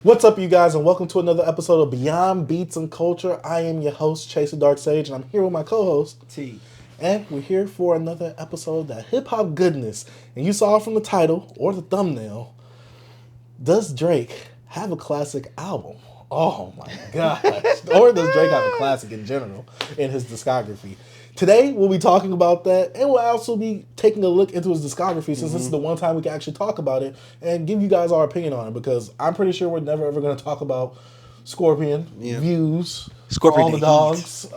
What's up, you guys, and welcome to another episode of Beyond Beats and Culture. I am your host, Chase the Dark Sage, and I'm here with my co-host, T. And we're here for another episode of that hip-hop goodness. And you saw from the title, or the thumbnail, does Drake have a classic album? Oh my gosh. Or does Drake have a classic in general in his discography? Today, we'll be talking about that, and we'll also be taking a look into his discography since this is the one time we can actually talk about it and give you guys our opinion on it, because I'm pretty sure we're never ever going to talk about Scorpion, Views, Scorpion All the Dogs,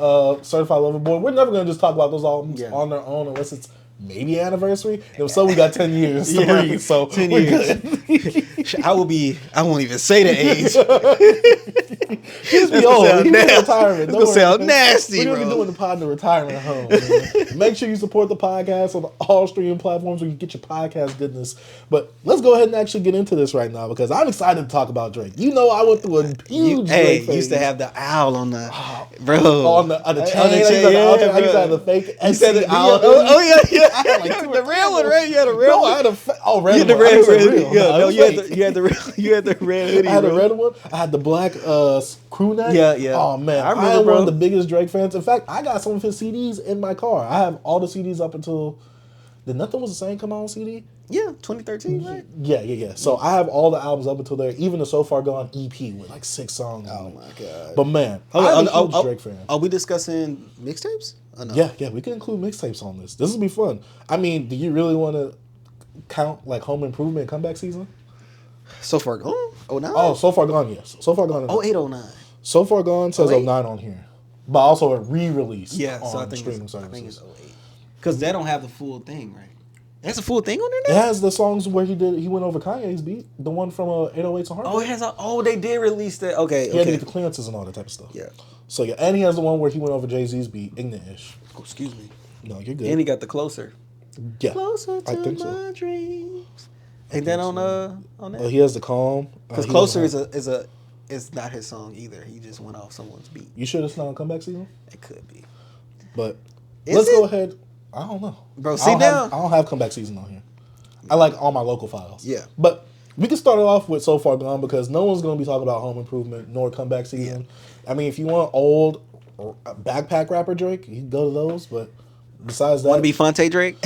Certified Lover Boy. We're never going to just talk about those albums on their own unless it's maybe anniversary. And so we got 10 years to breathe, so 10 we're years. good. I won't even say the age. He's be old. He's in retirement. It's going to sound nasty, We're bro. going to be doing the pod in the retirement home. Man. Make sure you support the podcast on all streaming platforms where you get your podcast goodness. But let's go ahead and actually get into this right now, because I'm excited to talk about Drake. You know, I went through a huge Drake phase. Used to have the owl on the, on the chain. I used to have the fake SC owl. Oh, yeah. I had like two the real one, right? You had a real No, one. I had a red You had one. the red I said one. real. Yeah, No, you had the red hoodie. I had the bro. red one. I had the black crew neck. Yeah. Oh man, I remember, am one bro. of the biggest Drake fans. In fact, I got some of his CDs in my car. I have all the CDs up until Did Nothing Was the Same come out on CD? Yeah, 2013, right? Yeah. So I have all the albums up until there, even the So Far Gone EP with like 6 songs. Oh, my God. But man, I'm a huge Drake fan. Are we discussing mixtapes? Oh, no. Yeah, we can include mixtapes on this. This will be fun. I mean, do you really want to count like Home Improvement and Comeback Season? So Far Gone? 09? Oh, So Far Gone, yes. So Far Gone. 08, 09. So Far Gone says 08? 09 on here, but also a re-release So I on think streaming I services. think it's 08. Because they don't have the full thing, right? That's a full thing on there It now? has the songs where he went over Kanye's beat, the one from 808s and Heart. Oh, it has they did release that. Okay, He had to get the clearances and all that type of stuff. Yeah. So yeah, and he has the one where he went over Jay-Z's beat, Ignorant-ish. Oh, excuse me. No, you're good. And he got the Closer. Yeah, Closer I to think my so. dreams. Ain't that on that? He has the Calm. Because he Closer has- is not his song either. He just went off someone's beat. You sure it's not on Comeback Season? It could be. But Is let's it? go ahead. I don't know, Bro, I see don't now. have, I don't have Comeback Season on here. I like all my local files. Yeah. But we can start it off with So Far Gone, because no one's going to be talking about Home Improvement nor Comeback Season. I mean, if you want old backpack rapper Drake, you can go to those. But besides that, Want to be Fonte Drake?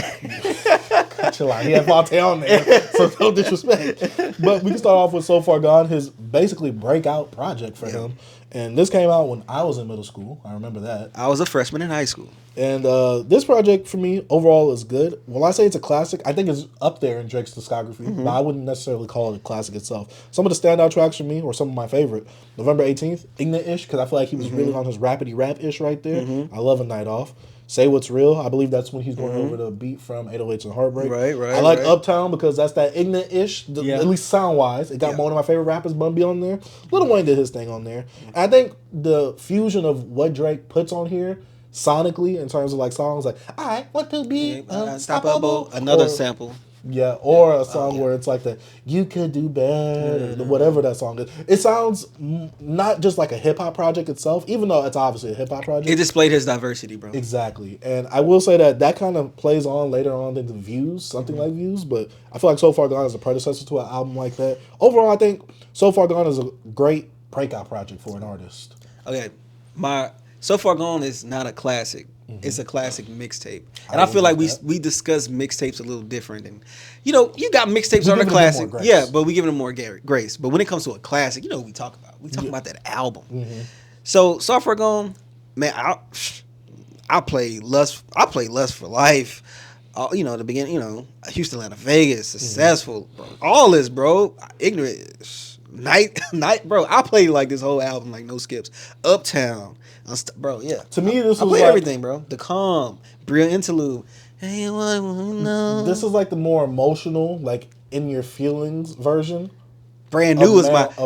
chill out. He had Fonte on there, so no disrespect. But we can start off with So Far Gone, his basically breakout project for him. And this came out when I was in middle school. I remember that. I was a freshman in high school. And this project, for me, overall is good. When I say it's a classic, I think it's up there in Drake's discography, but I wouldn't necessarily call it a classic itself. Some of the standout tracks for me, or some of my favorite, November 18th, Ignorant-ish, because I feel like he was really on his rapidy rap-ish right there. I love A Night Off. Say What's Real, I believe that's when he's going over the beat from 808s and Heartbreak. Right. I like Uptown because that's that ignorant-ish, at least sound-wise. It got one of my favorite rappers, Bun B, on there. Lil Wayne did his thing on there. And I think the fusion of what Drake puts on here, sonically, in terms of like songs like I Want to Be Unstoppable. Another sample. Yeah, or a song where it's like the You Could Do Better, whatever that song is. It sounds not just like a hip hop project itself, even though it's obviously a hip hop project. It displayed his diversity, bro. Exactly. And I will say that kind of plays on later on into Views, something like Views, but I feel like So Far Gone is a predecessor to an album like that. Overall, I think So Far Gone is a great breakout project for an artist. Okay, my So Far Gone is not a classic. It's a classic mixtape, and I feel like we discuss mixtapes a little different. And you got mixtapes that are classic, but we give them more grace. But when it comes to a classic, you know what we talk about. We talk about that album. So Far Gone, man, I play Lust. I play Lust for Life. The beginning. Houston, Atlanta, Vegas, Successful, bro. All this, bro. Ignorant. Night, bro. I played like this whole album, like no skips. Uptown, bro. Yeah. To me, this I was play like, everything, bro. The Calm, Brilliant Interlude. Hey, what know? This is like the more emotional, like in your feelings version. Brand New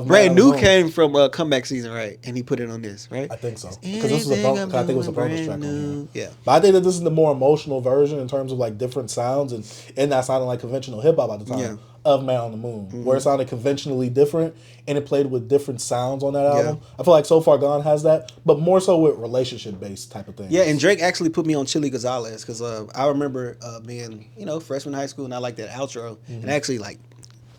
Brand New Alone. came from Comeback Season, right? And he put it on this, right? I think so. Because this was I think it was a bonus track on here. Yeah. But I think that this is the more emotional version in terms of like different sounds and that sounded like conventional hip hop at the time of Man on the Moon, where it sounded conventionally different and it played with different sounds on that album. I feel like So Far Gone has that, but more so with relationship based type of things. Yeah, and Drake actually put me on Chili Gonzalez because I remember being freshman in high school and I liked that outro and actually like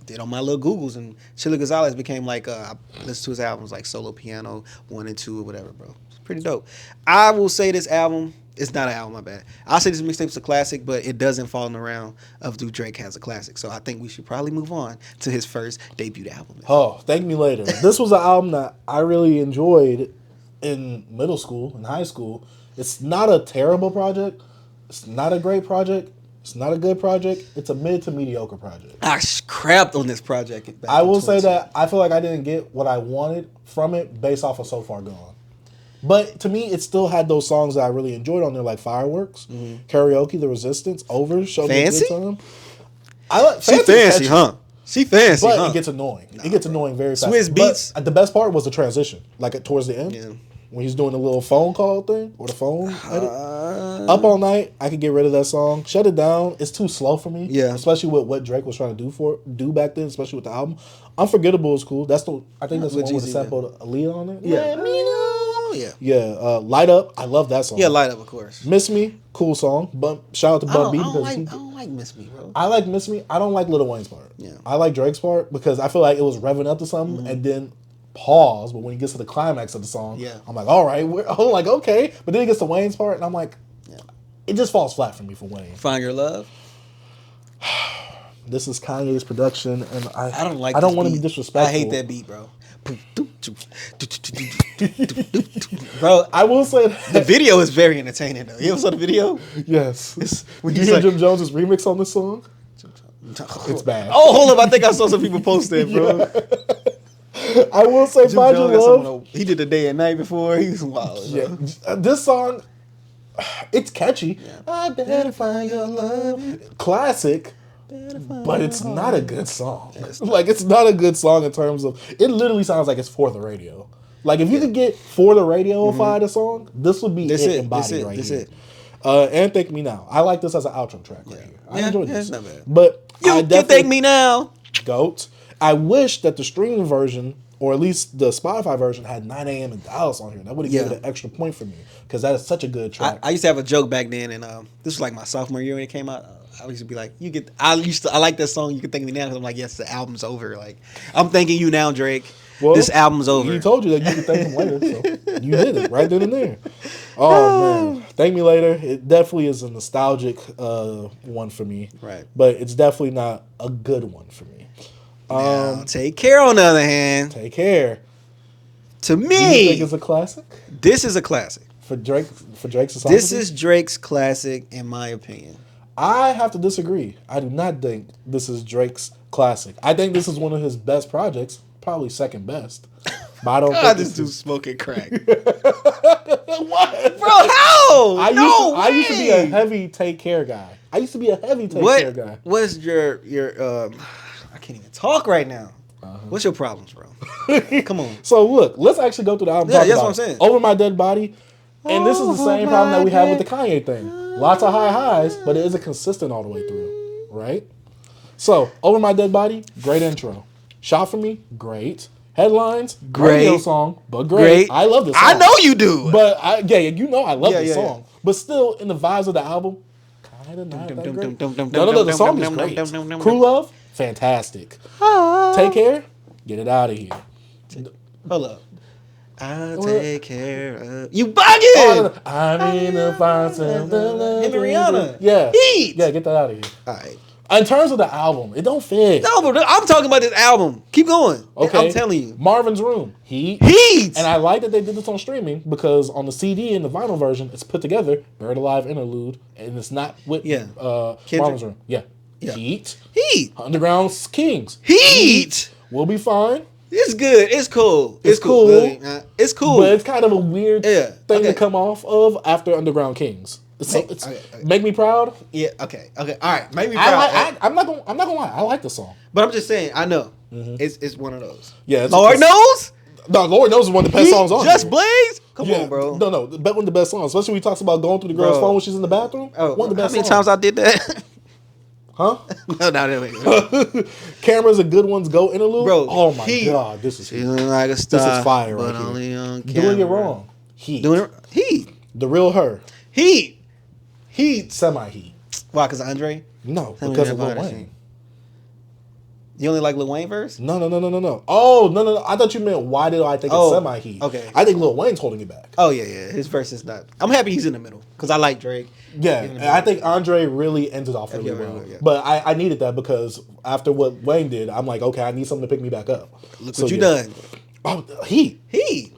did on my little Googles, and Chili Gonzalez became like I listened to his albums like Solo Piano 1 and 2 or whatever, bro. It's pretty dope. I will say this album. It's not an album, my bad. I'll say this mixtape's a classic, but it doesn't fall in the round of do Drake has a classic. So I think we should probably move on to his first debut album. Oh, Thank Me Later. This was an album that I really enjoyed in middle school and high school. It's not a terrible project. It's not a great project. It's not a good project. It's a mid to mediocre project. I crapped on this project. I will say that I feel like I didn't get what I wanted from it based off of So Far Gone. But to me, it still had those songs that I really enjoyed on there, like Fireworks, Karaoke, The Resistance, Over, Show Me a Good Time. She fancy, huh? She fancy, but huh? it gets annoying. It gets annoying very fast. Swiss Beats. But the best part was the transition, like towards the end. Yeah. When he's doing the little phone call thing or the phone edit. Up All Night, I could get rid of that song. Shut It Down, it's too slow for me. Yeah. Especially with what Drake was trying to do back then, especially with the album. Unforgettable is cool. I think that's the one with the sample Aaliyah on it. Yeah. Yeah. Light Up, I love that song. Yeah, Light Up, of course. Miss Me, cool song. Shout out to Bun B. I don't like Miss Me, bro. I like Miss Me. I don't like Lil Wayne's part. Yeah. I like Drake's part because I feel like it was revving up to something and then pause, but when he gets to the climax of the song, I'm like, all right, I'm like, okay, but then he gets to Wayne's part, and I'm like, it just falls flat for me for Wayne. Find Your Love. This is Kanye's production, and I don't like. I don't want to be disrespectful. I hate that beat, bro. Bro, I will say the video is very entertaining though. You ever saw the video? Yes. Did you hear Jim Jones's remix on this song? It's bad. Oh, hold up! I think I saw some people post that, bro. I will say, Find Your Love. He did the day and night before. He was wild. Yeah, this song, it's catchy. I better find your love. Classic, but it's not a good song. Like, it's not a good song in terms of, it literally sounds like it's for the radio. Like, if you could get for the radio-ify the song, this would be it embodied right here. And Thank Me Now. I like this as an outro track right here. I enjoyed this. Not bad. But you Thank Me Now. GOAT. I wish that the streaming version, or at least the Spotify version, had 9 a.m. in Dallas on here. That would have given it an extra point for me because that is such a good track. I used to have a joke back then, and this was like my sophomore year when it came out. I used to be like, I like that song. You can thank me now because I'm like, yes, the album's over. Like, I'm thanking you now, Drake. Well, this album's over. He told you that you could thank him later, so you did it right then and there. Oh man, Thank Me Later. It definitely is a nostalgic one for me, right? But it's definitely not a good one for me. Now, Take Care, on the other hand. Take Care. To me, do you think it's a classic? This is a classic for Drake. For Drake's society? This is Drake's classic, in my opinion. I have to disagree. I do not think this is Drake's classic. I think this is one of his best projects, probably second best. But I don't think this dude's smoking crack. What? Bro, how? I used to be a heavy Take Care guy. Care guy. What's your I can't even talk right now. What's your problems, bro? Come on. So look, let's actually go through the album. Yeah, that's what I'm saying. Over My Dead Body. And this is the same problem that we have with the Kanye thing. Lots of high highs, but it isn't consistent all the way through, right? So, Over My Dead Body, great intro. Shot For Me, great. Headlines, great. Radio song, but great. I love this song. I know you do. But, I love this song. But still, in the vibes of the album, kind of not that great. No, the song is great. Crew Love, fantastic. Take Care, get it out of here. Hold up. I'll take care of you. Bugging! I mean, the fire. Him and Rihanna. Yeah. Heat. Yeah, get that out of here. All right. In terms of the album, it don't fit. No, but I'm talking about this album. Keep going. Okay. I'm telling you. Marvin's Room. Heat. And I like that they did this on streaming because on the CD and the vinyl version, it's put together, Buried Alive interlude, and it's not with Marvin's Room. Yeah. Heat. Underground Kings. Heat. We'll Be Fine. It's good. It's cool. It's cool. Really. It's cool. But it's kind of a weird thing to come off of after Underground Kings. Make Me Proud. Yeah. Okay. All right. Make Me Proud. I'm not gonna lie. I like the song. But I'm just saying. I know. It's one of those. Yeah. Lord knows. No, Lord knows is one of the best songs on. Just Blaze. Come on, bro. No. One of the best songs, especially when he talks about going through the girl's phone when she's in the bathroom. One of the best. How many times I did that? Huh? No. Cameras and Good Ones Go interlude. Bro, oh my god, this is feeling like a star. This is fire right but here. Only on camera. Doing It Wrong. Heat. Heat. The Real Her. Heat. Semi-heat. Why? Because Andre? No, because of Lil Wayne. You only like Lil Wayne verse? No. Oh, no. I thought you meant why did I think it's semi-heat? Okay. I think Lil Wayne's holding it back. Oh, yeah. His verse is not. I'm happy he's in the middle because I like Drake. Yeah, and I think Andre really ended off really well. Yeah. But I needed that because after what Wayne did, I'm like, okay, I need something to pick me back up. Look what you done. Oh, Heat. B.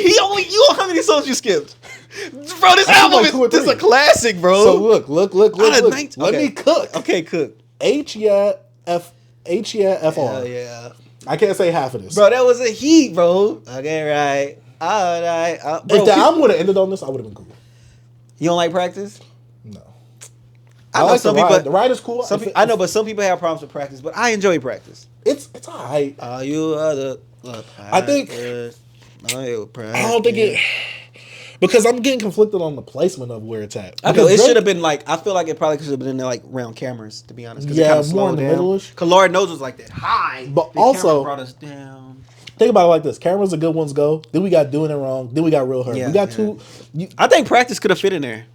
You know how many songs you skipped? Bro, this album is a classic, bro. So look. Let me cook. Okay, cook. H yeah F R. Yeah. I can't say half of this. Bro, that was a heat, bro. Okay, right. All right. Bro, if the album would have ended on this, I would have been cool. You don't like Practice? No. I like some people. The ride is cool. I know, but some people have problems with Practice. But I enjoy Practice. It's alright. You are the. I think. I don't think it. Because I'm getting conflicted on the placement of where it's at. I feel it should have been like. I feel like it probably should have been in there like around cameras, to be honest. Yeah, more in the middle-ish. Because Lord knows was like that high. But also brought us down. Think about it like this: cameras, the good ones go. Then we got Doing It Wrong. Then we got Real Hurt. We got two. I think Practice could have fit in there.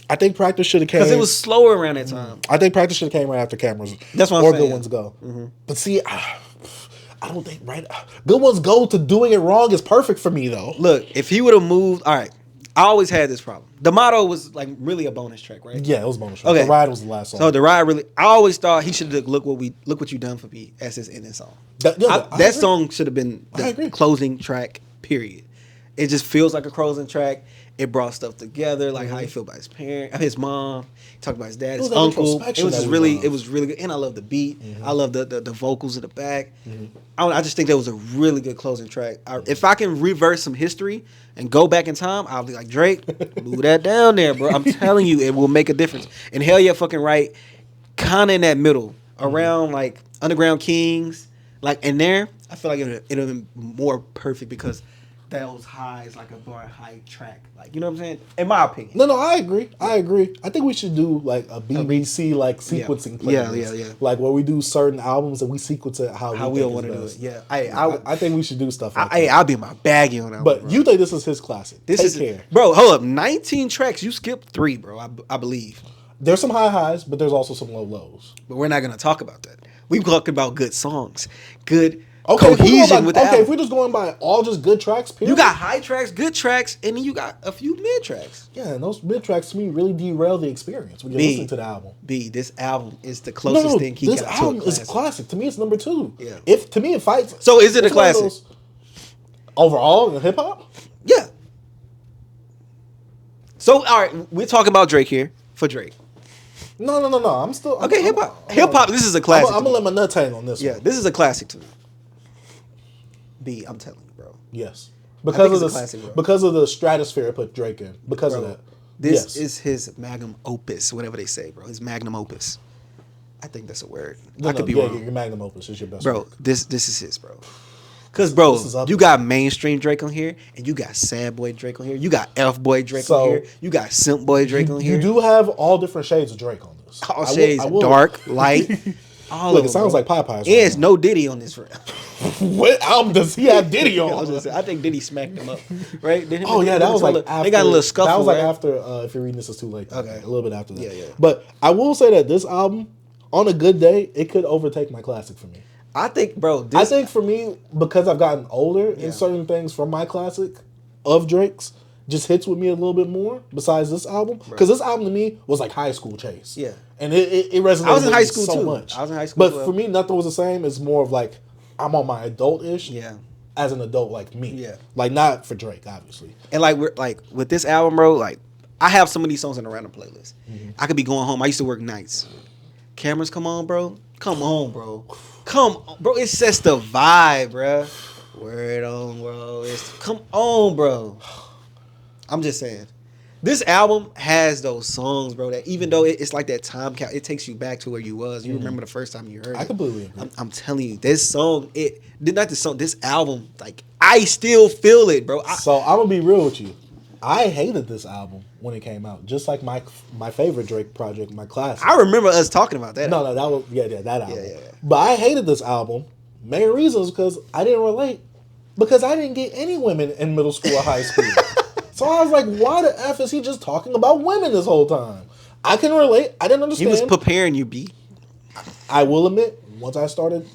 I think Practice should have came because it was slower around that time. I think Practice should have came right after cameras. That's what I'm saying. Or Good Ones Go. Mm-hmm. But see, I don't think Good Ones Go to Doing It Wrong is perfect for me though. Look, if he would have moved, all right. I always had this problem. The Motto was like really a bonus track, right? Yeah, it was a bonus track. Okay. The Ride was the last song. So The Ride really, I always thought he should have look what you done for me as his ending song. That song should have been the closing track. Period. It just feels like a closing track. It brought stuff together, like how he feel about his parent, his mom. He talked about his dad, his uncle. It was really good, and I love the beat. Mm-hmm. I love the vocals in the back. Mm-hmm. I just think that was a really good closing track. If I can reverse some history and go back in time, I'll be like, Drake, move that down there, bro. I'm telling you, it will make a difference. And hell yeah, fucking right, kind of in that middle, around like Underground Kings, like in there. I feel like it would have been more perfect because those highs like a more high track, like, you know what I'm saying? In my opinion. No, I agree. I think we should do like a BBC like sequencing playlist. Yeah. Like where we do certain albums and we sequence it how we want to do it. Yeah, I think we should do stuff like that. I'll be in my baggie on that. But you think this is his classic? Take care, bro. Hold up, 19 tracks. You skipped 3, bro. I believe. There's some high highs, but there's also some low lows. But we're not gonna talk about that. We're talking about good songs, good. Cohesion with the album. If we're just going by all just good tracks, period. You got high tracks, good tracks, and then you got a few mid tracks. Yeah, and those mid tracks to me really derail the experience when you listen to the album. This album is the closest thing he got to a classic. This album is classic. To me, it's number 2. Yeah. To me, it fights. So is it a classic? Overall in hip hop? Yeah. So all right, we're talking about Drake here for Drake. No. I'm still okay. Hip hop. This is a classic. I'm gonna let my nuts hang on this one. Yeah, this is a classic to me. I'm telling you, bro. Yes, because of the stratosphere it put Drake in. Because of that, this is his magnum opus, whatever they say, bro. His magnum opus. I think that's a word. I could be wrong. Your magnum opus is your best. Bro, this is his, bro. Because, bro, you got mainstream Drake on here, and you got sad boy Drake on here. You got F boy Drake on here. You got simp boy Drake on here. You do have all different shades of Drake on this. All shades, dark, light. Look, it sounds like Popeyes. Right, there's no Diddy on this round. What album does he have Diddy on? I think Diddy smacked him up, right? That was like after. They got a little scuffle. That was like right? after. If you're reading this, is too late. Okay, a little bit after that. Yeah. But I will say that this album, on a good day, it could overtake my classic for me. I think, bro. I think for me, because I've gotten older, and certain things from my classic of Drake's just hits with me a little bit more. Besides this album, because this album to me was like high school Chase. Yeah. And it resonated I was in high school so too. much. I was in high school. But for me, Nothing Was the Same is more of like, I'm on my adult-ish. Yeah. As an adult like me. Yeah. Like not for Drake, obviously. And like we're like with this album, bro, like I have some of these songs in a random playlist. Mm-hmm. I could be going home. I used to work nights. Cameras come on, bro. Come on, bro. Come on, bro. It sets the vibe, bro. Word on, bro. Come on, bro. I'm just saying. This album has those songs, bro, that even though it's like that time count, it takes you back to where you was. You remember the first time you heard it. I completely agree. I'm telling you, this album, like, I still feel it, bro. So I'm going to be real with you. I hated this album when it came out. Just like my favorite Drake project, my classic. I remember us talking about that. No, that was, that album. Yeah. But I hated this album. Main reasons because I didn't relate. Because I didn't get any women in middle school or high school. So I was like, why the F is he just talking about women this whole time? I can relate. I didn't understand. He was preparing you, B. I will admit, once I started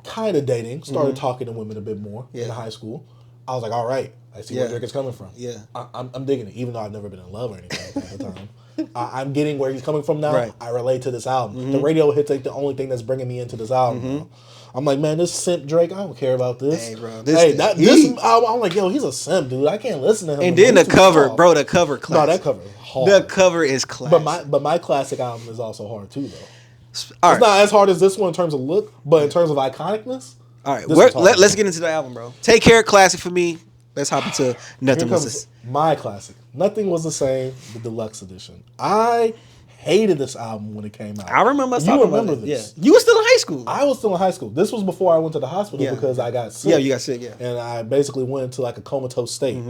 kind of dating, started talking to women a bit more in high school, I was like, all right, I see where Drake is coming from. Yeah. I'm digging it, even though I've never been in love or anything at the time. I'm getting where he's coming from now. Right. I relate to this album. The radio hits ain't the only thing that's bringing me into this album. Bro. I'm like, man, this simp Drake, I don't care about this. Hey, bro. This album, I'm like, yo, he's a simp, dude. I can't listen to him. And then the cover, bro, the cover classic. No, that cover hard. The cover is classic. But my classic album is also hard too, though. All right. It's not as hard as this one in terms of look, but in terms of iconicness. All right, let's get into the album, bro. Take Care, classic for me. Let's hop into Nothing Was the Same. My classic. Nothing Was the Same, the deluxe edition. I hated this album when it came out. I remember us talking about this. Yeah. You were still in high school. I was still in high school. This was before I went to the hospital because I got sick. Yeah, you got sick, yeah. And I basically went into like a comatose state.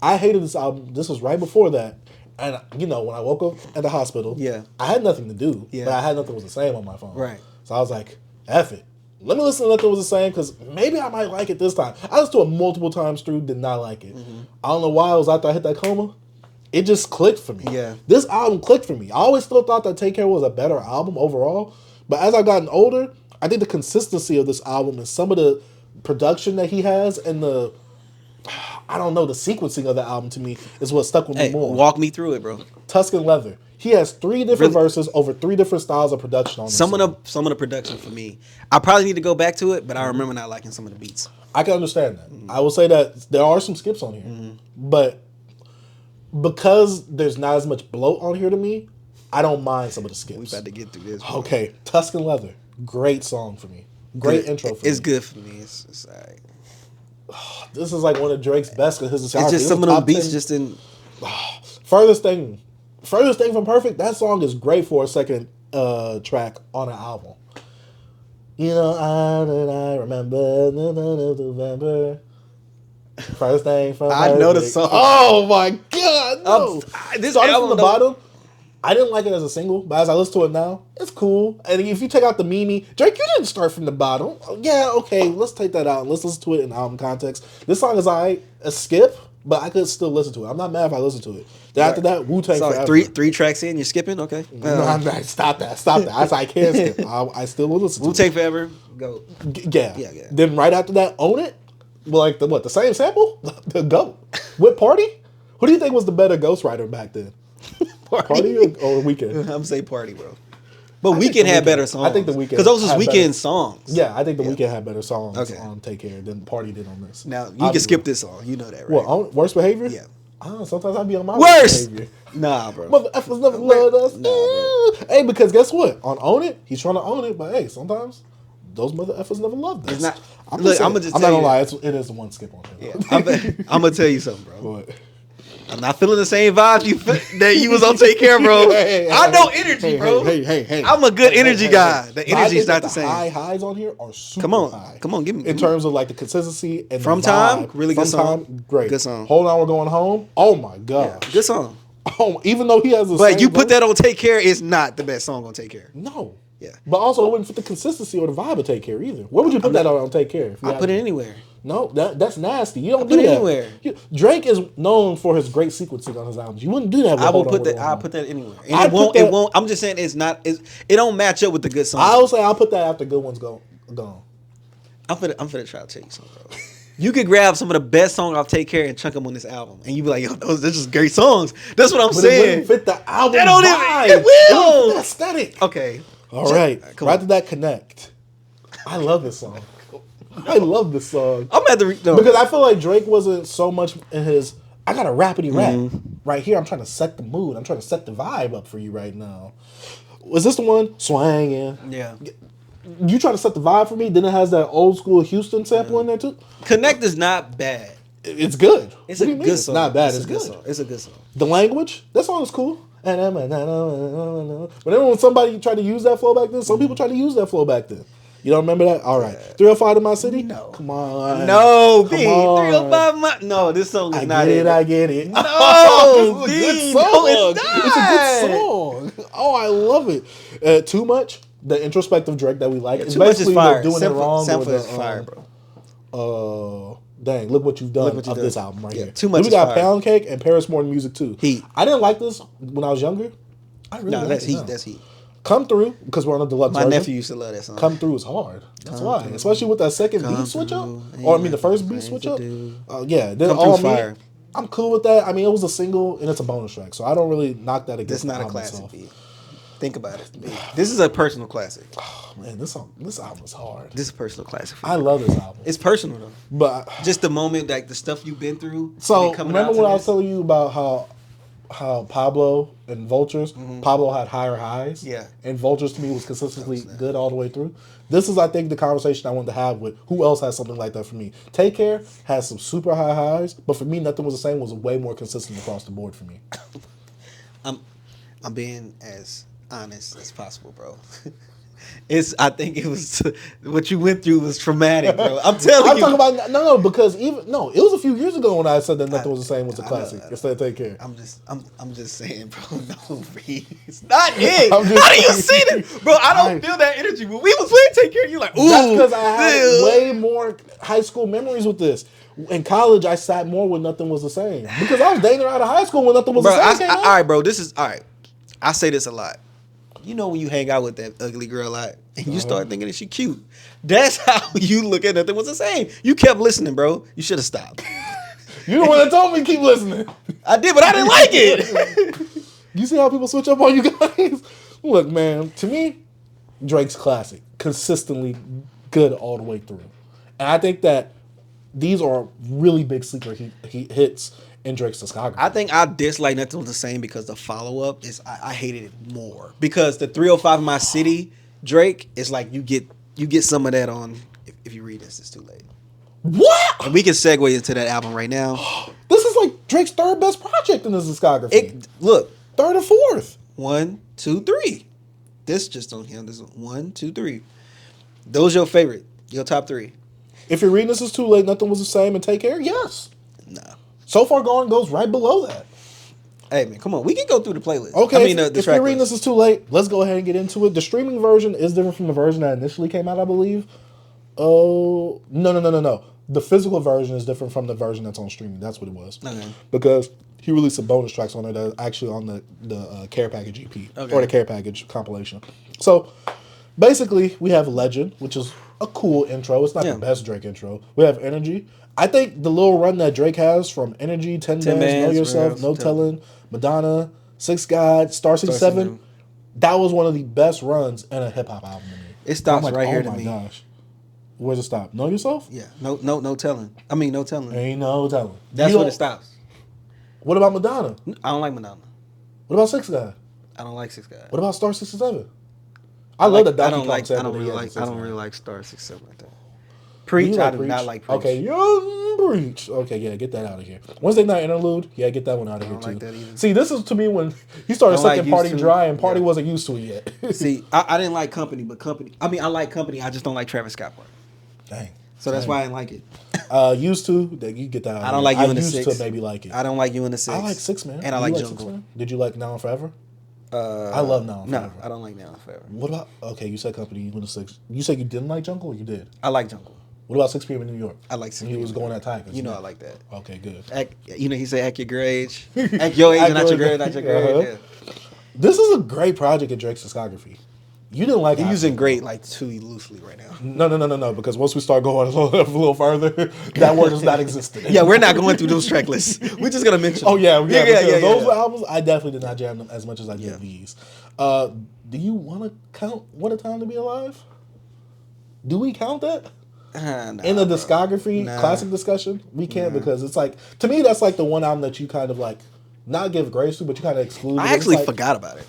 I hated this album. This was right before that. And, you know, when I woke up at the hospital, I had nothing to do, but I had Nothing Was the Same on my phone. Right. So I was like, F it. Let me listen to Nothing Was the Same because maybe I might like it this time. I listened to it multiple times through, did not like it. I don't know why it was after I hit that coma. It just clicked for me. Yeah. This album clicked for me. I always still thought that Take Care was a better album overall. But as I've gotten older, I think the consistency of this album and some of the production that he has and the, I don't know, the sequencing of the album to me is what stuck with me more. Walk me through it, bro. Tuscan Leather. He has 3 different verses over 3 different styles of production on this Some of the production for me, I probably need to go back to it, but I remember not liking some of the beats. I can understand that. I will say that there are some skips on here, but because there's not as much bloat on here to me, I don't mind some of the skips. We about to get through this, bro. Okay, Tuscan Leather, great song for me. Great intro for me. It's good for me. It's all right. This is like one of Drake's best because it's just some of those beats just in. Furthest thing from Perfect. That song is great for a second track on an album. You know, I remember November. First thing from Perfect. I know the song. Oh my god! No. This Starting from the bottom. I didn't like it as a single, but as I listen to it now, it's cool. And if you take out the Mimi, Drake, you didn't start from the bottom. Yeah, okay, let's take that out. Let's listen to it in album context. This song is a skip, but I could still listen to it. I'm not mad if I listen to it. Then after that, Wu-Tang Forever. Three tracks in, you're skipping? Okay. No, stop that. I can't skip. I still will listen to it. Wu-Tang Forever, go. Yeah. Then right after that, Own It. Like, the same sample? The GOAT. With Party? Who do you think was the better ghostwriter back then? Party or Weeknd? I'm saying Party, bro. But Weeknd had better songs. I think the Weeknd, because those was Weeknd songs. Yeah, I think the Weeknd had better songs on Take Care than Party did on this. Now you can skip this song. You know that, right? Well, Worst Behavior? Yeah. Sometimes I be on my worst behavior. Nah, bro. Mother effers never loved us. Nah, bro. Hey, because guess what? On Own It, he's trying to own it, but hey, sometimes those mother effers never loved us. It's not. I'm not gonna lie. It is one skip on here. Yeah, I'm gonna tell you something, bro. What? I'm not feeling the same vibes that you was on Take Care, bro. I know energy, bro. Hey. I'm a good energy guy. The energy's not the same. Highs on here are super high. Come on, give me. In terms of like the consistency and From the Time, vibe. really good song. Great. Good song. Hold On, We're Going Home. Oh my god. Yeah, good song. Oh, even though he has the but you put that on Take Care, it's not the best song on Take Care. No. Yeah. But also, it wouldn't fit the consistency or the vibe of Take Care either. Where would you put that on Take Care? I put it anywhere. No, that's nasty. You don't do that anywhere. Drake is known for his great sequencing on his albums. You wouldn't do that. I will put that. I'll put that anywhere. And it won't. I'm just saying it's not. It don't match up with the good songs. I will say I'll put that after good ones gone. I'm finna try to tell you something, bro. You could grab some of the best songs off Take Care and chunk them on this album, and you be like, "Yo, those are just great songs." That's what I'm saying. It wouldn't fit the album. That don't vibe. It will. It aesthetic. Okay. All right. Right to that connect. I love this song. I love this song. I'm at the because I feel like Drake wasn't so much in his. I got a rapidy rap right here. I'm trying to set the mood. I'm trying to set the vibe up for you right now. Was this the one swanging? Yeah. You try to set the vibe for me. Then it has that old school Houston sample in there too. Connect is not bad. It's good. It's a good song. It's not bad. It's good. good. It's a good song. The language. That song is cool. But then when somebody tried to use that flow back then, some people tried to use that flow back then. You don't remember that? All right. 305 in my city? No. Come on. No, B. 305 my... No, this song is not it. I get it. No, this is a B. good song. No, it's not. It's a good song. Oh, I love it. Too Much, the introspective Drake that we like. Yeah, it's Too Much basically is fire. doing it wrong. Sample is fire, bro. Dang, look what you've done of this album right here. Too Much we is got fire. Pound Cake and Paris Morton Music too. Heat. I didn't like this when I was younger. I really that's Heat. That's Heat. Come Through, because we're on the deluxe version. My nephew used to love that song. Come Through is hard. That's why. Especially with that second beat switch up. Or, the first beat switch up. Yeah. Then Come Through fire. I'm cool with that. It was a single, and it's a bonus track. So I don't really knock that against the album. It's not a classic beat. Think about it. This is a personal classic. Oh, man, this album is hard. This is a personal classic. I love this album. It's personal, though. But just the moment, like the stuff you've been through. So, remember when I was telling you about how Pablo and Vultures, Pablo had higher highs. Yeah. And Vultures to me was consistently good all the way through. This is, I think, the conversation I wanted to have with who else has something like that for me. Take Care has some super high highs, but for me, Nothing Was the Same was way more consistent across the board for me. I'm being as honest as possible, bro. I think it was what you went through was traumatic, bro. I'm telling you. I'm talking about because it was a few years ago when I said that Nothing Was the Same was a classic. Instead of Take Care. I'm just saying, bro. No, it's not it. How do you see this, bro? I don't feel that energy. When we was playing Take Care, you like, ooh. That's because I had way more high school memories with this. In college, I sat more when Nothing Was the Same because I was dating out of high school when Nothing Was the Same. All right, bro. This is all right. I say this a lot. You know when you hang out with that ugly girl a lot and you start thinking that she cute. That's how you look at Nothing Was the Same. You kept listening, bro. You should have stopped. You the one that told me to keep listening. I did, but I didn't like it. You see how people switch up on you guys? Look, man, to me, Drake's classic. Consistently good all the way through. And I think that these are really big sleeper hits in Drake's discography. I think I dislike Nothing Was the Same because the follow-up is I hated it more. Because the 305 in My City, Drake, is like you get some of that on if you read this, it's too late. What? And we can segue into that album right now. This is like Drake's third best project in his discography. Look. Third or fourth. 1, 2, 3. This just on him. This is 1, 2, 3. Those your favorite. Your top 3. If you're reading This Is Too Late, Nothing Was the Same, and Take Care, yes. Nah. So Far Gone goes right below that. Hey, man, come on. We can go through the playlist. Okay, if you're reading This Is Too Late, let's go ahead and get into it. The streaming version is different from the version that initially came out, I believe. Oh, no. The physical version is different from the version that's on streaming. That's what it was. Okay. Because he released some bonus tracks on it that are actually on the Care Package EP. Okay. Or the Care Package compilation. So, basically, we have Legend, which is a cool intro. It's not the best Drake intro. We have Energy. I think the little run that Drake has from Energy, 10 Bands, Know Yourself, No Telling, Madonna, Six God, Star 67, that was one of the best runs in a hip-hop album to me. It stops right here to me. Oh my gosh. Where's it stop? Know Yourself? Yeah. No telling. I mean, No Telling. Ain't no telling. That's when it stops. What about Madonna? I don't like Madonna. What about Six God? I don't like Six God. What about Star 67? I love the Donkey Kong I don't really like Star 67 like that. Preach, I do not like Preach. Okay, Young Preach. Okay, yeah, get that out of here. Wednesday Night Interlude, yeah, get that one out of here too. Like that either. See, this is to me when he started sucking Party dry and Party wasn't used to it yet. See, I didn't like Company, but Company. I mean, I like Company. I just don't like Travis Scott part. Dang. So that's why I didn't like it. Used to, you get that out of here. I don't like You in the Six. I used to maybe like it. I don't like You in the Six. I like Six, man. And I like Jungle. Did you like Now and Forever? I love Now and Forever. No, I don't like Now and Forever. What about, okay, you said Company, You in the Six. You said you didn't like Jungle or you did? I like Jungle. What about 6 p.m. in New York? I like 6 p.m. He was going at Tigers. You know I like that. Okay, good. He said act your age. Act your age and not your grade, not your grade. Yeah. This is a great project in Drake's discography. You didn't like it. You're using great like too loosely right now. No. Because once we start going a little further, that word does not exist anymore. Yeah, we're not going through those track lists. We're just going to mention them. Oh, yeah. Those albums, I definitely did not jam them as much as I did these. Do you want to count What a Time to Be Alive? Do we count that? In the discography classic discussion? We can't because it's like, to me, that's like the one album that you kind of like, not give grace to, but you kind of exclude. I actually forgot about it.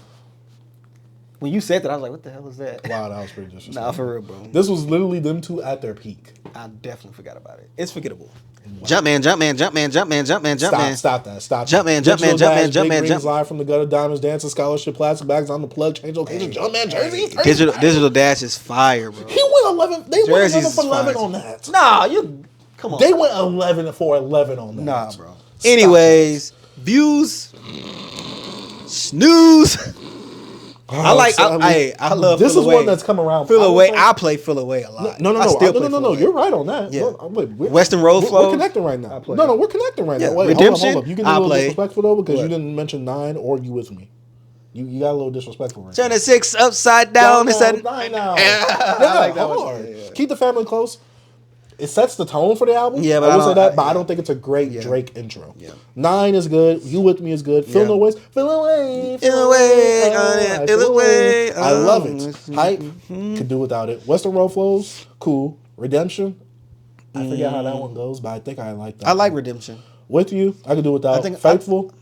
When you said that, I was like, what the hell is that? Wow, that was pretty disrespectful. Nah, for real, bro. This was literally them two at their peak. I definitely forgot about it. It's forgettable. Wow. Jumpman. Stop that. Jumpman. Live from the gutter, diamonds, dancing, scholarship, plastic bags on the plug, change location, Jumpman jersey. Digital Dash is fire, bro. He went 11. They went 11 for 11 on that. Nah, come on. They went 11 for 11 on that. Nah, bro. Anyways, views, snooze. I love. This is one that's come around. Feel Away. I play Feel Away a lot. No. You're right on that. Yeah. Wait, Western Road Flow. We're connecting right now. We're connecting right now. Wait, Redemption. hold up. You get a little disrespectful though because you didn't mention 9 or You With Me. You got a little disrespectful right Turn the 6 upside down. now. It's that. I like that hard. one. Keep the family close. It sets the tone for the album. Yeah, but I will say that, but yeah. I don't think it's a great Drake intro. Yeah. 9 is good. You With Me is good. Feel No Ways. Feel Away. Feel away. Feel away. I love it. Hype. Could do without it. Western Road Flows. Cool. Redemption. I forget how that one goes, but I think I like that. I like Redemption. With You. I could do without. I think Faithful.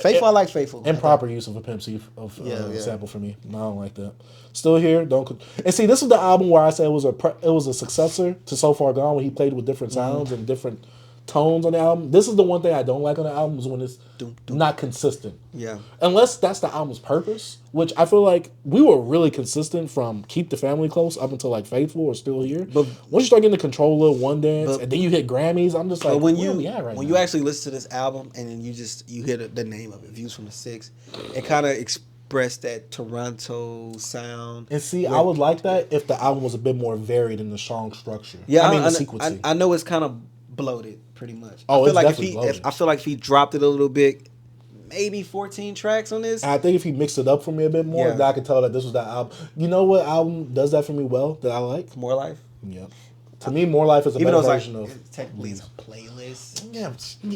Faithful, I like Faithful. Improper use of a Pimp C sample for me. No, I don't like that. Still Here, don't. And see, this is the album where I said it was a successor to So Far Gone, when he played with different sounds and different tones on the album. This is the one thing I don't like on the album, is when it's not consistent. Yeah. Unless that's the album's purpose, which I feel like we were really consistent from Keep the Family Close up until like Faithful or Still Here. But once you start getting the Controller, One Dance, and then you hit Grammys, I'm just like, when where you we at right now? you actually listen to this album and then you hear the name of it, Views from the Six, it kind of expressed that Toronto sound. And see, I would like that if the album was a bit more varied in the song structure. Yeah, I mean the sequencing. I know it's kind of bloated, pretty much. Oh, I feel it's definitely bloated. I feel like if he dropped it a little bit, maybe 14 tracks on this. I think if he mixed it up for me a bit more, then I could tell that this was that album. You know what album does that for me well that I like? More Life. Yeah. To me, More Life is a better version of. Technically, it's a playlist. Yeah,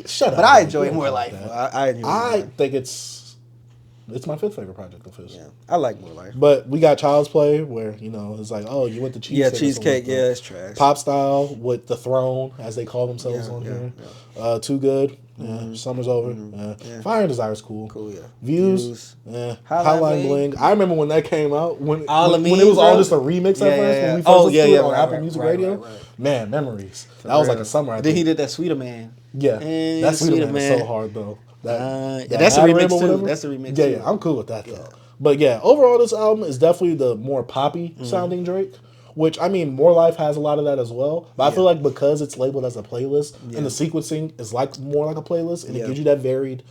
shut up. But I enjoy More Life. I think it's my 5th favorite project of his. Yeah, I like More Life. But we got Child's Play, where it's like, oh, you went to Cheesecake. Yeah, Cheesecake. Yeah, it's trash. Pop Style with The Throne, as they call themselves on here. Yeah. Too Good. Yeah. Summer's Over. Yeah. Fire and Desire is cool. Cool, yeah. Views. Yeah. Hotline Bling. I remember when that came out, when it was all just a remix at first, when we first listened to it on Apple Music Radio. Right. Man, memories. That was like a summer, I think. Then he did that Sweeter Man. Yeah. That Sweeter Man is so hard, though. That's a remix too. That's a remix too. Yeah, I'm cool with that though. But yeah, overall this album is definitely the more poppy sounding Drake. Which, I mean, More Life has a lot of that as well. But I feel like because it's labeled as a playlist and the sequencing is more like a playlist, and it gives you that varied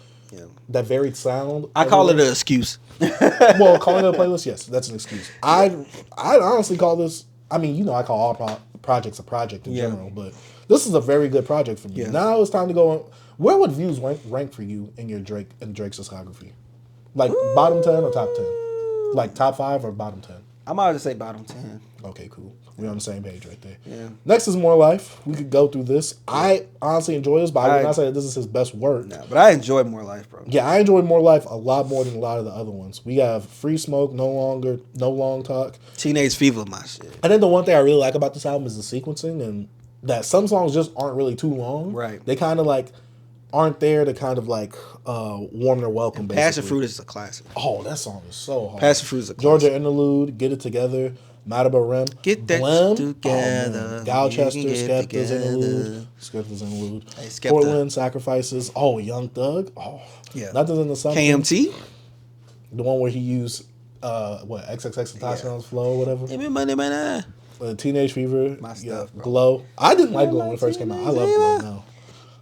sound. I call it an excuse. Well, calling it a playlist, yes, that's an excuse. I'd honestly call this, I mean, I call all projects a project in general, but this is a very good project for me. Now it's time to go on. Where would Views rank for you in your Drake's discography? Like bottom 10 or top 10? Like top 5 or bottom 10? I'm about to say bottom 10. Okay, cool. We're on the same page right there. Yeah. Next is More Life. We could go through this. I honestly enjoy this, but I would not say that this is his best work. No, but I enjoy More Life, bro. Yeah, I enjoy More Life a lot more than a lot of the other ones. We have Free Smoke, No Long Talk. Teenage Fever, my shit. And then the one thing I really like about this album is the sequencing, and that some songs just aren't really too long. Right. They kind of like aren't there to kind of like warm their welcome. Basically. Passion Fruit is a classic. Oh, that song is so hard. Passion Fruit is a classic. Georgia Interlude, Get It Together, Madaba Rim, Get That Blim, Together. Galchester, Skepta's Interlude, Portland, Sacrifices. Oh, Young Thug. Oh, yeah. Nothing's in the Sun. KMT. The one where he used XXXTentacion's flow or whatever. Teenage Fever. My stuff, bro. Glow. I didn't like Glow when it first came out. I love Glow now.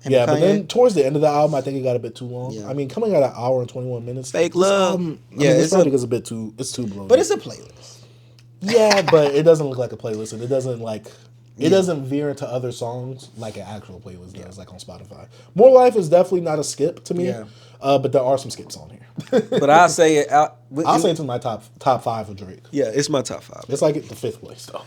Yeah, but then towards the end of the album, I think it got a bit too long. Yeah. I mean, coming at an hour and 21 minutes. Fake Love. This project is a bit too. It's too bloated. But it's a playlist. Yeah, but it doesn't look like a playlist, and it doesn't it doesn't veer into other songs like an actual playlist does, like on Spotify. More Life is definitely not a skip to me. Yeah. But there are some skips on here. But I'll say it. I'll say it's in my top 5 of Drake. Yeah, it's my top 5. It's like the 5th place though.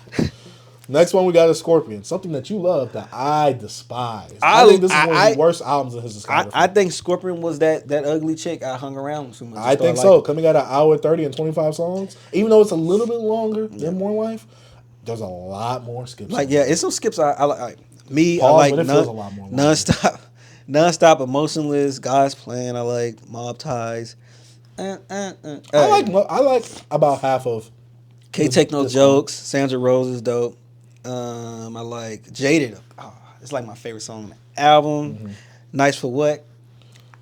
Next one we got is Scorpion, something that you love that I despise. I think this is one of the worst albums in his discography. I think Scorpion was that ugly chick I hung around with too much. I think so. Coming at an hour 30 and 25 songs, even though it's a little bit longer than More Life, there's a lot more skips. It's some skips I like. Pause, I like feels a lot more nonstop, emotionless. God's Plan. I like Mob Ties. I like about half of. Can't Take No Jokes. Sandra Rose is dope. I like Jaded. Oh, it's like my favorite song on the album. Mm-hmm. Nice for What?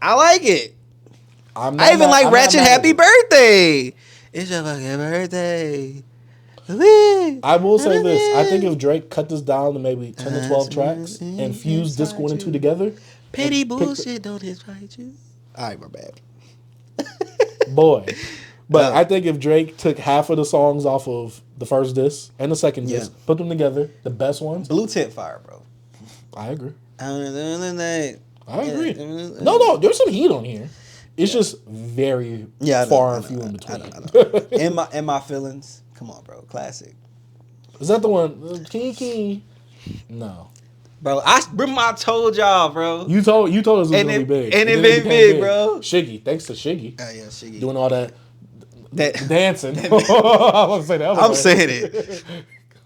I like it. I even like Ratchet Happy Birthday. It's your fucking birthday. I will say this. I think if Drake cut this down to maybe 10 to 12 tracks and fused this 1 and 2 together. Petty bullshit don't invite you. All right, my bad. Boy. But I think if Drake took half of the songs off of the first disc and the second disc, put them together, the best ones. Blue Tip Fire, bro. I agree. I agree. No, there's some heat on here. It's just very far and few in between. I know. In my feelings. Come on, bro. Classic. Is that the one? Kiki. No. Bro, I told y'all, bro. You told us it was gonna be big. And it been big, bro. Shiggy. Thanks to Shiggy. Oh yeah, Shiggy. Doing all that dancing. I was gonna say that. I'm saying it.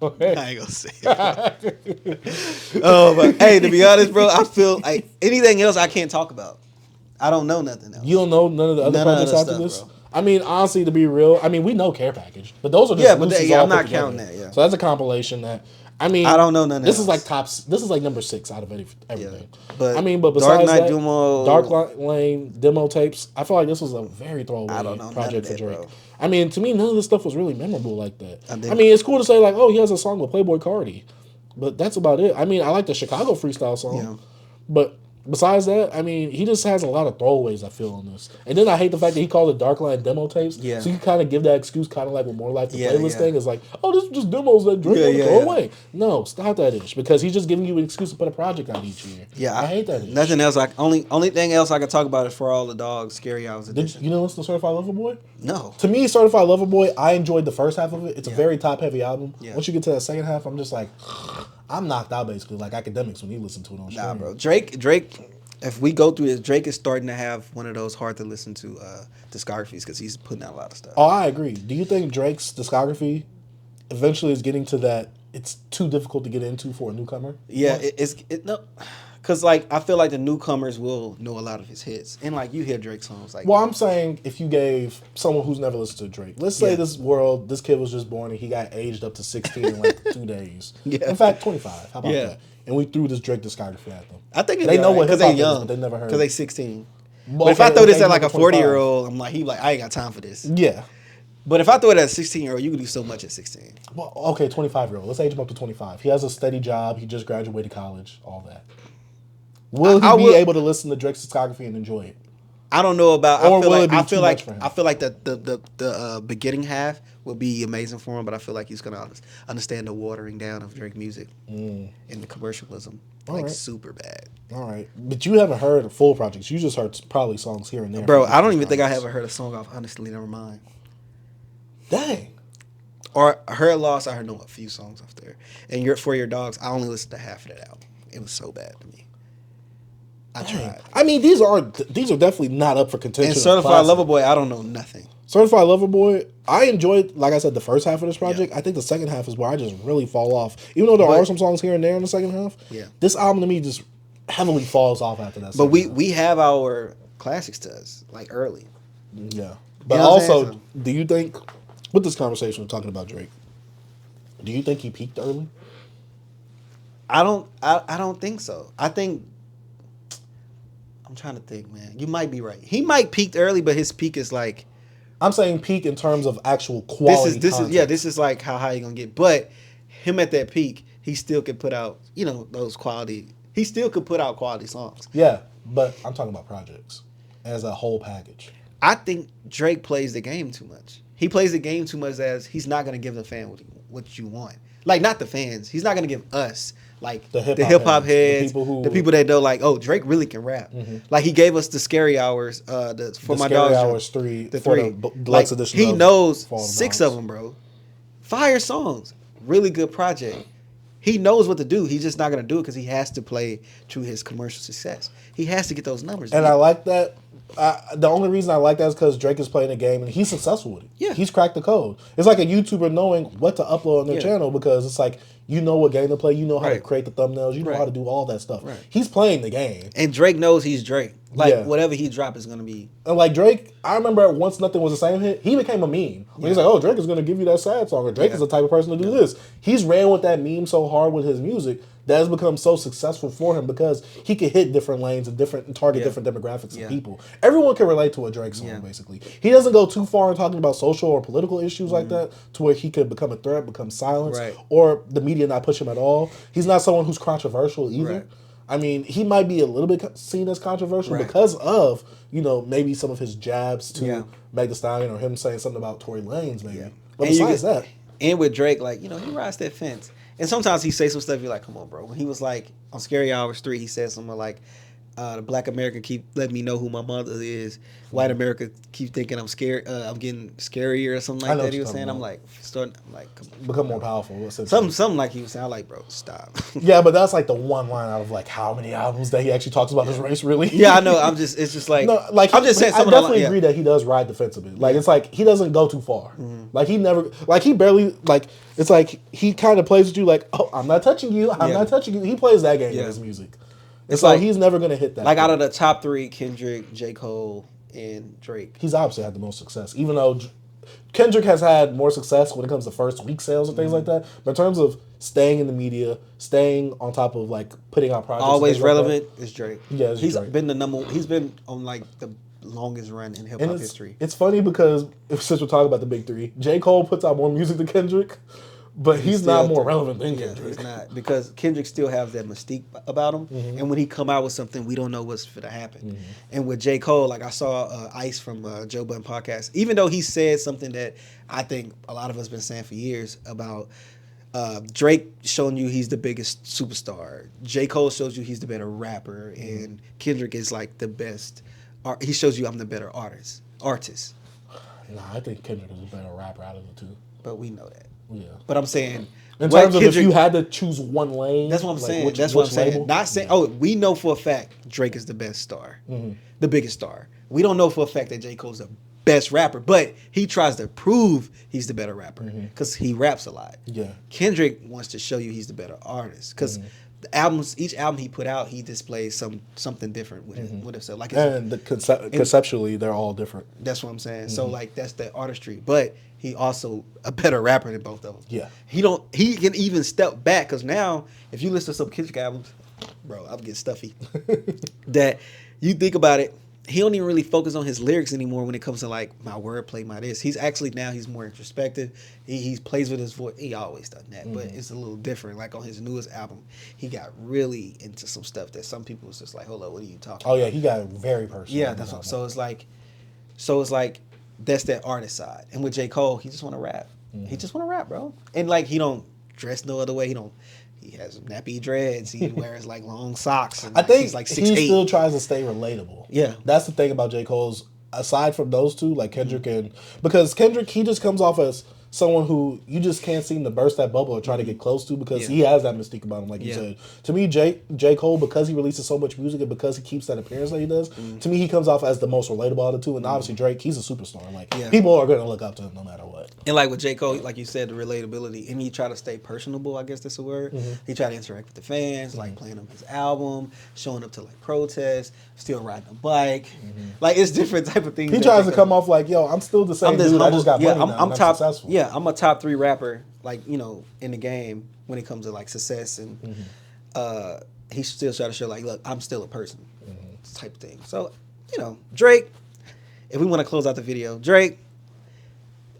I ain't gonna say it. Oh, but hey, to be honest, bro, I feel like anything else I can't talk about. I don't know nothing else. You don't know none of the other projects after this? Bro. I mean, honestly, to be real, I mean, we know Care Package, but those are just I'm not counting that. Yeah, so that's a compilation that. I mean, I don't know none of this. Is like This is like number 6 out of everything. Yeah, but I mean, but besides Dark Knight that, Dark Lane demo tapes. I feel like this was a very throwaway project for Drake. Bro. I mean, to me, none of this stuff was really memorable like that. I mean, it's cool to say like, oh, he has a song with Playboi Carti, but that's about it. I mean, I like the Chicago freestyle song, but. Besides that, I mean, he just has a lot of throwaways, I feel, on this. And then I hate the fact that he called it Darkline demo tapes. Yeah. So you kind of give that excuse kind of like with More Life the playlist thing. It's like, oh, this is just demos that Drake want to throw away. No, stop that ish. Because he's just giving you an excuse to put a project out each year. Yeah. I hate that ish. Nothing else. Only thing else I can talk about is For All the Dogs, Scary Hours edition. You know listen to Certified Lover Boy? No. To me, Certified Lover Boy, I enjoyed the first half of it. It's a very top-heavy album. Yeah. Once you get to that second half, I'm just like, I'm knocked out basically, like academics when you listen to it on stream. Nah, bro. Drake... If we go through this, Drake is starting to have one of those hard to listen to discographies because he's putting out a lot of stuff. Oh, I agree. Do you think Drake's discography eventually is getting to that it's too difficult to get into for a newcomer? Yeah, because like I feel like the newcomers will know a lot of his hits, and like you hear Drake songs like. Well, I'm saying if you gave someone who's never listened to Drake, let's say this kid was just born and he got aged up to 16 in like 2 days. Yeah. In fact, 25. How about that? And we threw this Drake discography at them. I think they know what because they're young, but they never heard. Because they 16. But if I throw this at like a 40-year-old, I'm like, I ain't got time for this. Yeah. But if I throw it at a 16-year-old, you can do so much at 16. Well, okay, 25-year-old. Let's age him up to 25. He has a steady job. He just graduated college. All that. Will he be able to listen to Drake's discography and enjoy it? I don't know about. I feel like the beginning half will be amazing for him, but I feel like he's gonna understand the watering down of Drake music and the commercialism, super bad. All right, but you haven't heard full projects. You just heard probably songs here and there. Bro, I don't even think I ever heard a song off Honestly Never Mind. Dang. Or Her Loss, I heard a few songs off there. And For Your Dogs, I only listened to half of that album. It was so bad to me. I tried. I mean, these are definitely not up for contention. And Certified Lover Boy, I don't know nothing. Certified Lover Boy, I enjoyed, like I said, the first half of this project. Yeah. I think the second half is where I just really fall off. Even though there are some songs here and there in the second half, this album to me just heavily falls off after that. But we have our classics to us, like early. Yeah. But also, do you think, with this conversation we're talking about Drake, do you think he peaked early? I don't think so. I think... I'm trying to think, man. You might be right. He might peaked early, but his peak is like... I'm saying peak in terms of actual quality content. This is like how high you going to get. But him at that peak, he still could put out, those quality... He still could put out quality songs. Yeah, but I'm talking about projects as a whole package. I think Drake plays the game too much. He plays the game too much as he's not going to give the fan what you want. Like, not the fans. He's not going to give us... Like the hip hop heads, the people that know, like, oh, Drake really can rap. Mm-hmm. Like he gave us the Scary Hours, for my dogs. Hours 3, the 3 deluxe edition. He knows 6 of them, bro. Fire songs, really good project. He knows what to do. He's just not gonna do it because he has to play to his commercial success. He has to get those numbers. And I like that. The only reason I like that is because Drake is playing a game and he's successful with it. Yeah, he's cracked the code. It's like a YouTuber knowing what to upload on their channel because it's like. You know what game to play. You know how to create the thumbnails. You know how to do all that stuff. Right. He's playing the game. And Drake knows he's Drake. Like, whatever he drop is going to be... And like Drake, I remember Once Nothing Was the Same hit, he became a meme. When he's like, oh, Drake is going to give you that sad song. Or Drake is the type of person to do this. He's ran with that meme so hard with his music that has become so successful for him because he can hit different lanes and target different demographics of people. Everyone can relate to a Drake song, basically. He doesn't go too far in talking about social or political issues like that to where he could become a threat, become silenced, or the media not push him at all. He's not someone who's controversial either. Right. I mean, he might be a little bit seen as controversial because of, maybe some of his jabs to Meg Thee Stallion or him saying something about Tory Lanez, maybe. But besides that. And with Drake, like, he rides that fence. And sometimes he say some stuff, you're like, come on, bro. When he was like, on Scary Hours 3, he said something like, The Black America keep letting me know who my mother is. White America keep thinking I'm scared. I'm getting scarier or something like that. He was saying. I'm like, come on, become more powerful. Something like he was saying. I'm like, bro, stop. Yeah, but that's like the one line out of like how many albums that he actually talks about his race. Really? Yeah, I know. It's just like no, like I'm just saying. I definitely agree that he does ride defensively. Like it's like he doesn't go too far. Like he never, like he barely, like it's like he kind of plays with you like, oh, I'm not touching you. I'm not touching you. He plays that game in his music. It's like he's never gonna hit that. Like out of the top 3, Kendrick, J. Cole, and Drake. He's obviously had the most success, even though Kendrick has had more success when it comes to first week sales and things like that. But in terms of staying in the media, staying on top of like putting out projects, always relevant, is Drake. Yeah, he's Drake. Been the number. He's been on like the longest run in hip hop history. It's funny because since we're talking about the big 3, J. Cole puts out more music than Kendrick. But he's not more relevant than Kendrick. He's not, because Kendrick still has that mystique about him. And when he come out with something, we don't know what's going to happen. And with J. Cole, like I saw Ice from Joe Budden podcast, even though he said something that I think a lot of us been saying for years about Drake showing you he's the biggest superstar. J. Cole shows you he's the better rapper. And Kendrick is like the best. He shows you I'm the better artist. Nah, I think Kendrick is a better rapper out of the 2. But we know that. Yeah, but I'm saying in terms of if you had to choose one lane, that's what I'm saying. That's what I'm saying. Label? Not saying. Oh, we know for a fact Drake is the best star, the biggest star. We don't know for a fact that J. Cole's the best rapper, but he tries to prove he's the better rapper because he raps a lot. Yeah, Kendrick wants to show you he's the better artist because the each album he put out, he displays something different with himself. Like conceptually, they're all different. That's what I'm saying. So like that's the artistry, but he also a better rapper than both of them. Yeah. He can even step back because now if you listen to some Kendrick albums, bro, I'm getting stuffy. That you think about it, he don't even really focus on his lyrics anymore when it comes to like my wordplay, my this. He's more introspective. He plays with his voice. He always done that, but it's a little different. Like on his newest album, he got really into some stuff that some people was just like, hold up, what are you talking about? Oh yeah, he got very personal. Yeah, that's what, so it's like that's that artist side. And with J. Cole, he just want to rap. He just want to rap, bro. And like he don't dress no other way. He has nappy dreads. He wears like long socks. And, I think he's like 6'8". He still tries to stay relatable. Yeah, that's the thing about J. Cole's. Aside from those 2, like Kendrick because Kendrick, he just comes off as someone who you just can't seem to burst that bubble or try to get close to because he has that mystique about him, like you said. To me, J. Cole, because he releases so much music and because he keeps that appearance that he does, to me, he comes off as the most relatable of the 2. And obviously, Drake, he's a superstar. Like people are going to look up to him no matter what. And like with J. Cole, like you said, the relatability, and he try to stay personable, I guess that's the word. He try to interact with the fans, like playing on his album, showing up to like protests, still riding a bike. Like it's different type of things. He tries to come off like, yo, I'm still the same dude. Humble, I just got money now. I'm successful. Yeah, I'm a top 3 rapper, like, you know, in the game when it comes to like success, and he still try to show like, look, I'm still a person, type of thing. So, you know, Drake. If we want to close out the video, Drake,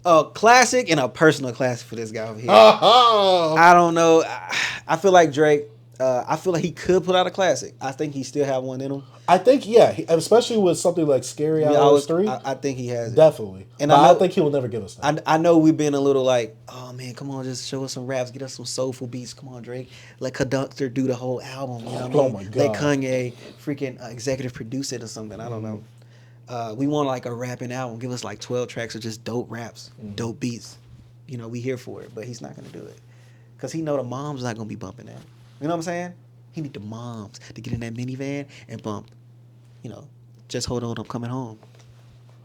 a classic and a personal classic for this guy over here. I don't know. I feel like Drake. I feel like he could put out a classic. I think he still have one in him. I think, especially with something like Scary Hours 3. I think he has it. Definitely. And I think he will never give us that. I know we've been a little like, oh man, come on, just show us some raps, get us some soulful beats. Come on, Drake. Let Conductor do the whole album. You know what I mean? Oh my God. Let Kanye freaking executive produce it or something. I don't know. We want like a rapping album. Give us like 12 tracks of just dope raps, dope beats. You know, we here for it, but he's not going to do it. Because he know the mom's not going to be bumping that. You know what I'm saying? He need the moms to get in that minivan and bump, you know, just hold on, I'm coming home.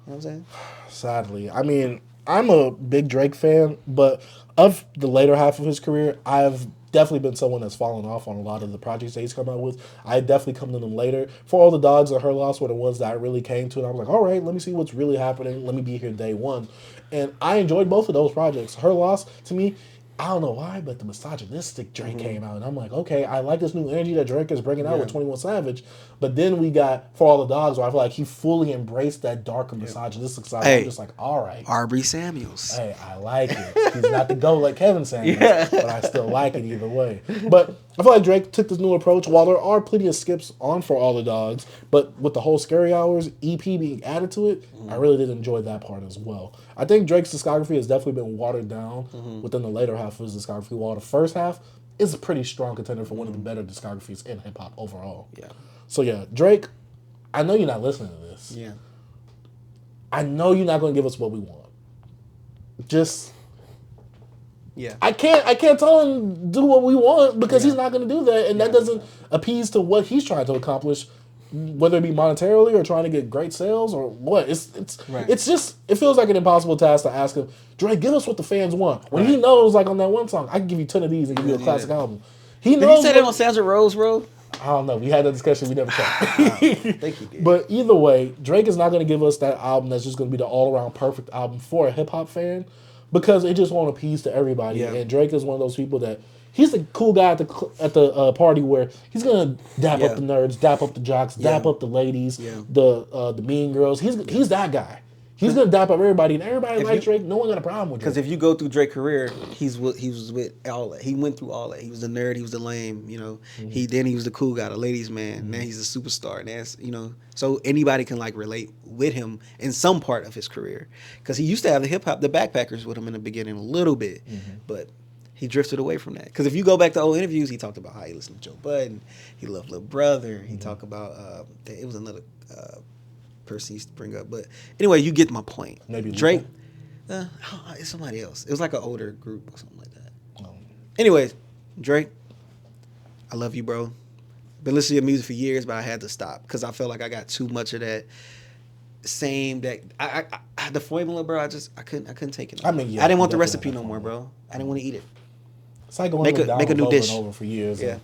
You know what I'm saying? Sadly. I mean, I'm a big Drake fan, but of the later half of his career, I've definitely been someone that's fallen off on a lot of the projects that he's come out with. I definitely come to them later. For All the Dogs and Her Loss were the ones that I really came to, and I was like, all right, let me see what's really happening. Let me be here day one. And I enjoyed both of those projects. Her Loss, to me, I don't know why, but the misogynistic Drake came out, and I'm like, okay, I like this new energy that Drake is bringing out with 21 Savage. But then we got For All the Dogs, where I feel like he fully embraced that darker misogynistic side. I'm just like, all right. Arbery Samuels. Hey, I like it. He's not the GOAT like Kevin Samuels, but I still like it either way. But I feel like Drake took this new approach. While there are plenty of skips on For All the Dogs, but with the whole Scary Hours EP being added to it, I really did enjoy that part as well. I think Drake's discography has definitely been watered down within the later half of his discography, while the first half is a pretty strong contender for one of the better discographies in hip-hop overall. Yeah. So yeah, Drake, I know you're not listening to this. Yeah. I know you're not going to give us what we want. Just, yeah. I can't tell him do what we want because he's not going to do that, and that doesn't appease to what he's trying to accomplish, whether it be monetarily or trying to get great sales or what. It's just it feels like an impossible task to ask him, Drake, give us what the fans want. When he knows, like on that one song, I can give you 10 of these and give you a classic album. He knows. Did he say that on Sounds of Rose, bro? I don't know. We had that discussion. We never talked. I think he did. But either way, Drake is not going to give us that album that's just going to be the all-around perfect album for a hip-hop fan because it just won't appease to everybody. Yeah. And Drake is one of those people that he's the cool guy at the party where he's going to dap up the nerds, dap up the jocks, dap up the ladies, the mean girls. He's that guy. He's gonna dap up everybody, and everybody like Drake. No one got a problem with Drake. Because if you go through Drake's career, he was with all that. He went through all that. He was the nerd. He was the lame. You know. Mm-hmm. He was the cool guy, the ladies' man. Mm-hmm. Now he's a superstar. That's So anybody can like relate with him in some part of his career. Because he used to have the hip hop, the backpackers with him in the beginning a little bit, but he drifted away from that. Because if you go back to old interviews, he talked about how he listened to Joe Budden. He loved Lil Brother. He talked about it was another. Person used to bring up, but anyway, you get my point. Maybe Drake. It's somebody else. It was like an older group or something like that. Anyways, Drake, I love you, bro. Been listening to your music for years, but I had to stop because I felt like I got too much of that same the formula, bro. I couldn't take it. I mean, yeah, I didn't want the recipe no more, bro. I didn't want to eat it. It's like going make a new dish over for years. Yeah.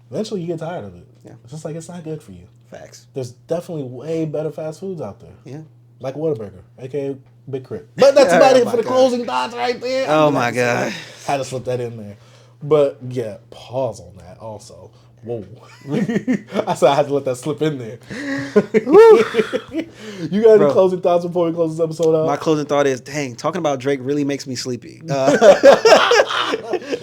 Eventually, you get tired of it. Yeah. It's just like it's not good for you. Facts. There's definitely way better fast foods out there. Yeah. Like Whataburger, aka Big Crit. But that's about it for the closing thoughts right there. Oh my God. Had to slip that in there. But yeah, pause on that also. Whoa. I said I had to let that slip in there. You got any closing thoughts before we close this episode out? My closing thought is, dang, talking about Drake really makes me sleepy.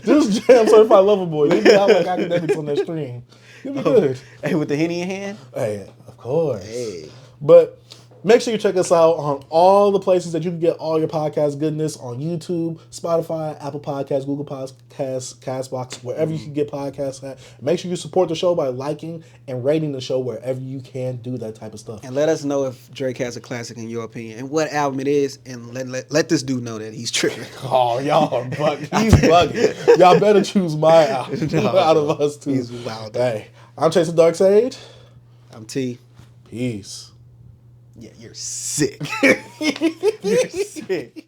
Just jam Certified Lover Boy. You be out like academics on that stream. You'll be good. Hey, with the Henny in hand? Hey, of course. Hey. But make sure you check us out on all the places that you can get all your podcast goodness on YouTube, Spotify, Apple Podcasts, Google Podcasts, Castbox, wherever you can get podcasts at. Make sure you support the show by liking and rating the show wherever you can do that type of stuff. And let us know if Drake has a classic in your opinion and what album it is, and let this dude know that he's tripping. Oh, y'all are bugging. He's bugging. Y'all better choose my album out of us two. He's wild. Hey, I'm Chasing Dark Sage. I'm T. Peace. Yeah, you're sick. You're sick.